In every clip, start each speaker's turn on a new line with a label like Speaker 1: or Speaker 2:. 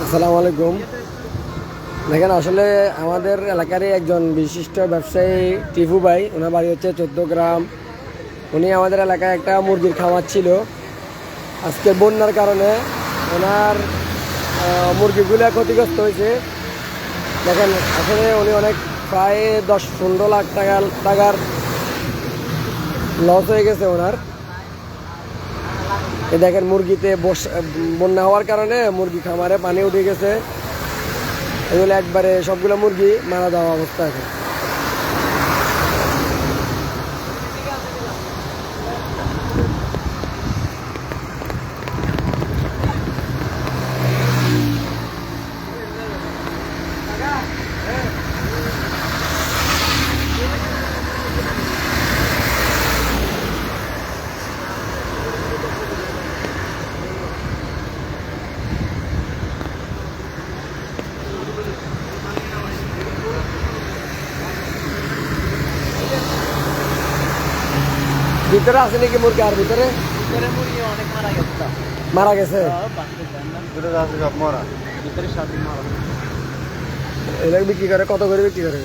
Speaker 1: আসসালামু আলাইকুম। দেখেন, আসলে আমাদের এলাকারই একজন বিশিষ্ট ব্যবসায়ী টিপু ভাই, ওনার বাড়ি হচ্ছে 14 গ্রাম। উনি আমাদের এলাকায় একটা মুরগির খামার ছিল। আজকের বন্যার কারণে ওনার মুরগিগুলো ক্ষতিগ্রস্ত হয়েছে। দেখেন, আসলে উনি অনেক প্রায় 10-15 লাখ টাকার লস হয়ে গেছে ওনার। এই দেখেন, মুরগিতে বন্যা হওয়ার কারণে মুরগি খামারে পানি উঠে গেছে। এগুলো একবারে সবগুলো মুরগি মারা যাওয়া অবস্থা আছে। ভিতরে আছে নাকি মুরগি? আর ভিতরে
Speaker 2: মুরগি অনেক মারা গেছে।
Speaker 1: মারা গেছে। এগুলো বিক্রি করে কত করে বিক্রি করে?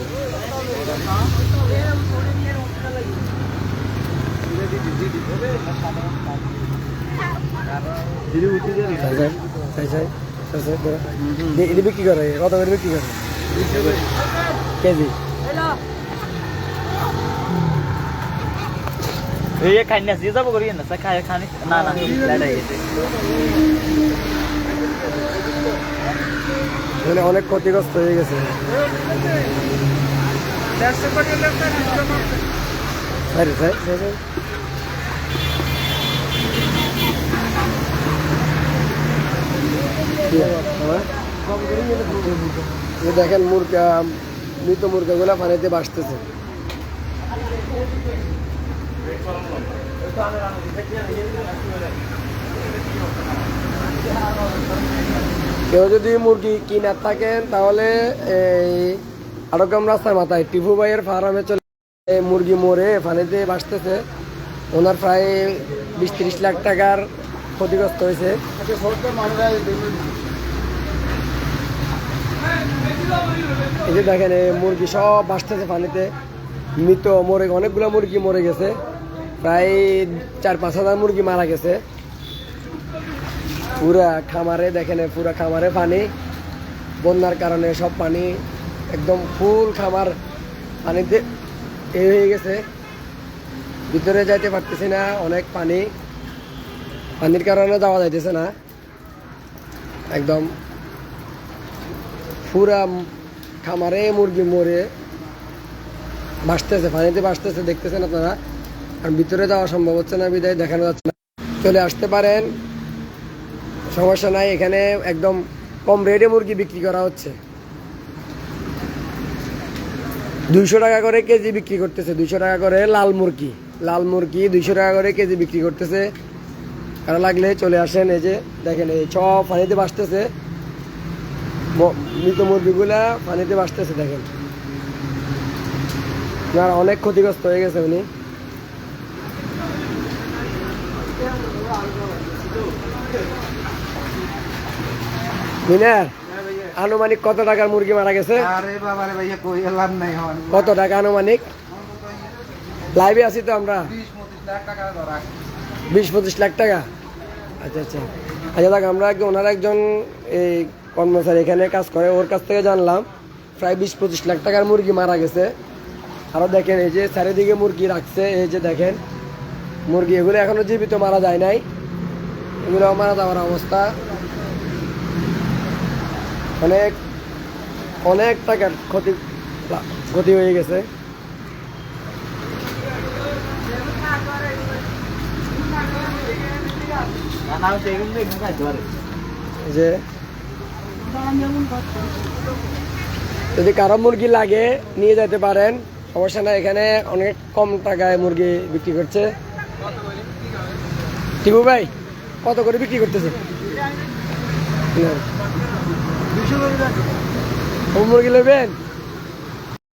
Speaker 1: এটি বিক্রি করে কত করে বিক্রি করে কেজি?
Speaker 2: এই খাইনা দিয়ে যাবো করি না খাই খানি না না
Speaker 1: অনেক ক্ষতিগ্রস্ত হয়ে গেছে। দেখেন, মৃত মুরগা পানিতে ভাসতেছে। কেউ যদি মুরগি কিনার থাকেন তাহলে এই 8 গ্রাম রাস্তার মাথায় টিপু ভাইয়ের ফার্মে চলে। মুরগি মরে পানিতে ভাসতেছে। ওনার প্রায় 20-30 লাখ টাকার ক্ষতিগ্রস্ত হয়েছে। এই যে দেখেন, এই মুরগি সব ভাসতেছে পানিতে। মৃত মরে অনেকগুলো মুরগি মরে গেছে। প্রায় 4-5 হাজার মুরগি মারা গেছে। পুরা খামারে দেখেন, পুরা খামারে পানি। বন্যার কারণে সব পানি একদম ফুল খামার পানিতে হয়ে গেছে। ভিতরে যাইতে পারতেছি না, অনেক পানি। পানির কারণে যাওয়া যাইতেছে না। একদম পুরা খামারে মুরগি মরে ভাসতেছে, পানিতে ভাসতেছে, দেখতেছেন আপনারা। আর ভিতরে যাওয়া সম্ভব হচ্ছে না, বিদায় দেখানো যাচ্ছে না। চলে আসতে পারেন, সমস্যা নাই। এখানে একদম কম রেটে মুরগি বিক্রি করা হচ্ছে। 200 টাকা করে কেজি বিক্রি করতেছে। 200 টাকা করে লাল মুরগি 200 টাকা করে কেজি বিক্রি করতেছে। কারো লাগলে চলে আসেন। এই যে দেখেন, এই সব পানিতে ভাসতেছে। মৃত মুরগিগুলা পানিতে ভাসতেছে। দেখেন, অনেক ক্ষতিগ্রস্ত হয়ে গেছে উনি। আনুমানিক কত টাকার মুরগি মারা গেছে? কত টাকা আনুমানিক? লাইভে আছি তো আমরা। 20-25 লাখ টাকা। আচ্ছা আচ্ছা আচ্ছা দেখ, আমরা ওনার একজন এই কর্মচারী এখানে কাজ করে, ওর কাছ থেকে জানলাম প্রায় 20-25 লাখ টাকার মুরগি মারা গেছে। আরও দেখেন, এই যে চারিদিকে মুরগি রাখছে। এই যে দেখেন মুরগি, এগুলো এখনো জীবিত মারা যায় নাই। এগুলো মারা যাওয়ার অবস্থা। অনেক অনেক টাকার ক্ষতি হয়ে গেছে। যে যদি কারো মুরগি লাগে নিয়ে যেতে পারেন, সমস্যা না। এখানে অনেক কম টাকায় মুরগি বিক্রি করছে। টিপু ভাই কত করে বিক্রি করতেছে? মুরগি নেবেন?